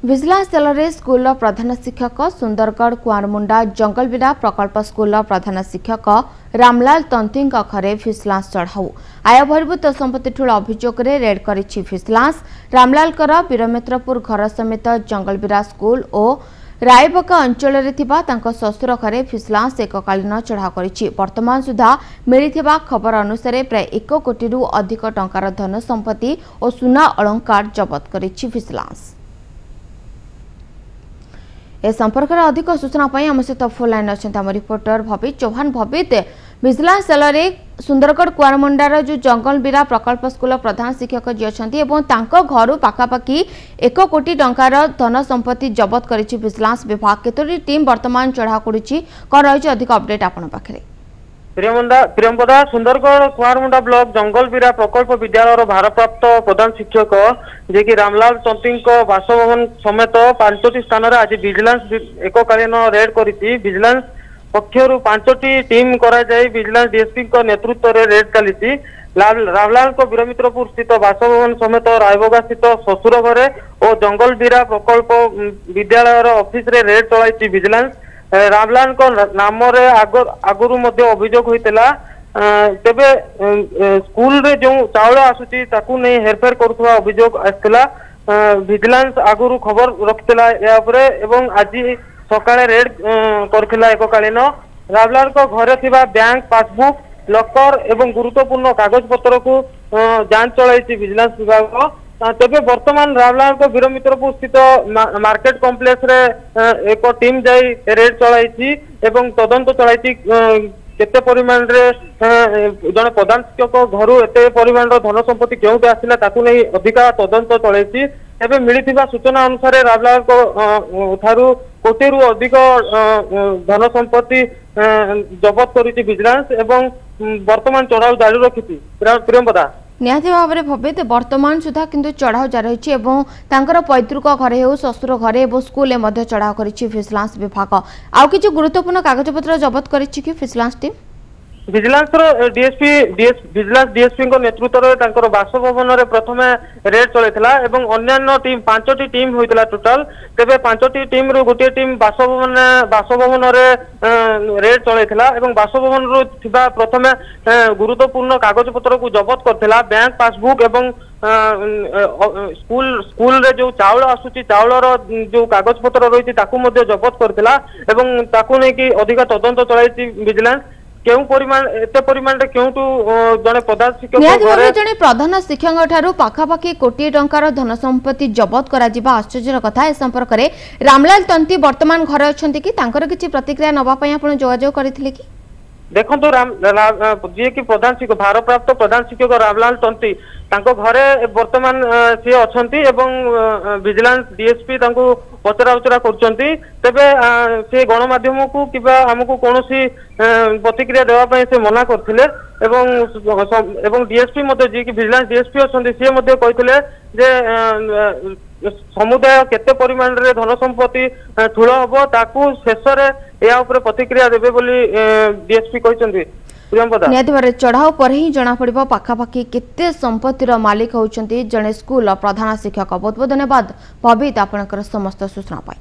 Vigilance cell school प्रधान शिक्षक सुंदरगढ़ कुआरमुंडा जंगलबिरा प्रकल्प school प्रधान शिक्षक रामलाल तंती घरे भिजिलेंस चढ़ाऊ आय बहिर्भूत संपत्ति ठूल अभियोग रेड करिछि भिजिलेंस। रामलाल वीरमित्रपुर घर समेत जंगलबिरा स्कूल और रायबका अंचल शशुर घरे भिजिलेंस एककालीन चढ़ाऊ करिछि। वर्तमान सुधा मिलिथिबा खबर अनुसार प्राय 1 कोटी अधिक टंकार धन संपत्ति और सुना अलंकार जबत करिछि भिजिलेंस। ए संपर्क में अधिक सूचना आम सहित फोन लाइन अच्छा आम reporter Bhavit Chauhan. Bhavit vigilance cell Sundargarh कुआरमुंडार जो जंगलबिरा प्रकल्प स्कूल प्रधान शिक्षक जी अच्छा घर पाखापाखि 1 कोटी टंकार धन संपत्ति जबत करिछि विजिलेंस विभाग। केतोटी टीम वर्तमान चढ़ाऊ करिछि कौन रही अधिक अपडेट आपण पाखरे? प्रियंपदा सुंदरगढ़ कुआरमुंडा ब्लॉक जंगलबिरा प्रकल्प विद्यालय भारप्राप्त प्रधान शिक्षक जे कि रामलाल तंती बासभवन समेत 5टी स्थान आज विजिलेंस एककालीन रेड करिछि। विजिलेंस पक्षर 5टी टीम कराई विजिलेंस डीएसपी नेतृत्व में रेड चली। रामलाल वीरमित्रपुर स्थित बासभवन समेत रायबगा स्थित शशुर घरे और जंगलबिरा प्रकल्प विद्यालय ऑफिस रे रेड चलाई विजिलेंस। रामलाल नाम आगुरी अभियोग होता तेबे स्कूल रे जो चाउल आसुची ताकू नहीं हेरफेर करुवा अभियोग आसला। विजिलेंस आगुरी खबर रखिला एवं आज सकाळे रेड करथिला एककालीन। रामलाल घरे थिबा बैंक पासबुक लकर एवं गुरुत्वपूर्ण कागज पत्र को जांच चलाई विजिलेंस विभाग। तेबे वर्तमान रामलाल वीरमित्रपुर स्थित मार्केट कॉम्प्लेक्स रे एक टीम जाई रेड चलाई एवं तदंत चलाई केते परिमाण रे जने प्रधान शिक्षक घर एते परिमाण धन संपत्ति केउते आसिला ताकू नहीं अधिका तदंत चलाई। एबे मिलिथिबा सूचना अनुसार रामलाल ठारू कोटी अधिक धन संपत्ति जबत करिछि विजिलेंस एवं वर्तमान चढ़ाऊ जारी रखिछि। प्रियंपदा निहाती भाव में भवित वर्तमान सुधा किंतु चढ़ाऊ जारी रही एवं तांकर पैतृक घरे हो शशुर घरे और स्कूल में चढ़ाऊ करिछि विजिलेंस विभाग। आउ किछि गुरुत्वपूर्ण कागजपत्र जबत करिछि कि vigilance team? Vigilance vigilance DSP नेतृत्व में बासभवन में प्रथम रेड चलता एवं अन्य टीम 5टी टीम होता टोटाल। तेबे 5टी टीम रु गोटे टीम बासभवन रेड चलता एवं बासभवन रु प्रथम गुरुत्वपूर्ण कागज पत्र को जबत करथिला। बैंक पासबुक एवं स्कूल रे जो चाउल आसुची चाउलर जो कागज पत्र रही जबत करथिला एवं ताकू नहीं कि अधिक तदंत चलाई विजिलेंस। केउ परिमाण एते परिमाण रे केउटू जने प्रधान शिक्षक जने प्रधान शिक्षक ठारू पाखापाखि कोटी टंकार धन संपत्ति जबत करा जिबा आश्चर्यर कथा। ए संपर्क में रामलाल तंती वर्तमान घर अछंती कि तांकर किछि प्रतिक्रिया नबा पई आपण जोगाजोग करिथिले कि? देखो जी कि प्रधान शिक्षक भारप्राप्त प्रधान शिक्षक रामलाल तंती घरे वर्तमान सी अच्छी विजिलेंस डीएसपी पचरा उचरा करछंती। तेबे से गणमाध्यम को किबा हमको कौन प्रतिक्रिया देवाई से मना करथिले एवं डीएसपी जी कि विजिलेंस डीएसपी अच्छी सी कहते जे समुदाय केते परिमाण रे धन संपत्ति ठूल हम ताकू शेष या प्रतिक्रिया देवे बोली डीएसपी कहते। निहाती चढ़ाऊ पर ही जना पड़िबो पाखापाखि केते संपत्तिर मालिक होउछंती जने स्कूल प्रधान शिक्षक। बहुत बहुत धन्यवाद भवित आपनकर समस्त सूचना पाई।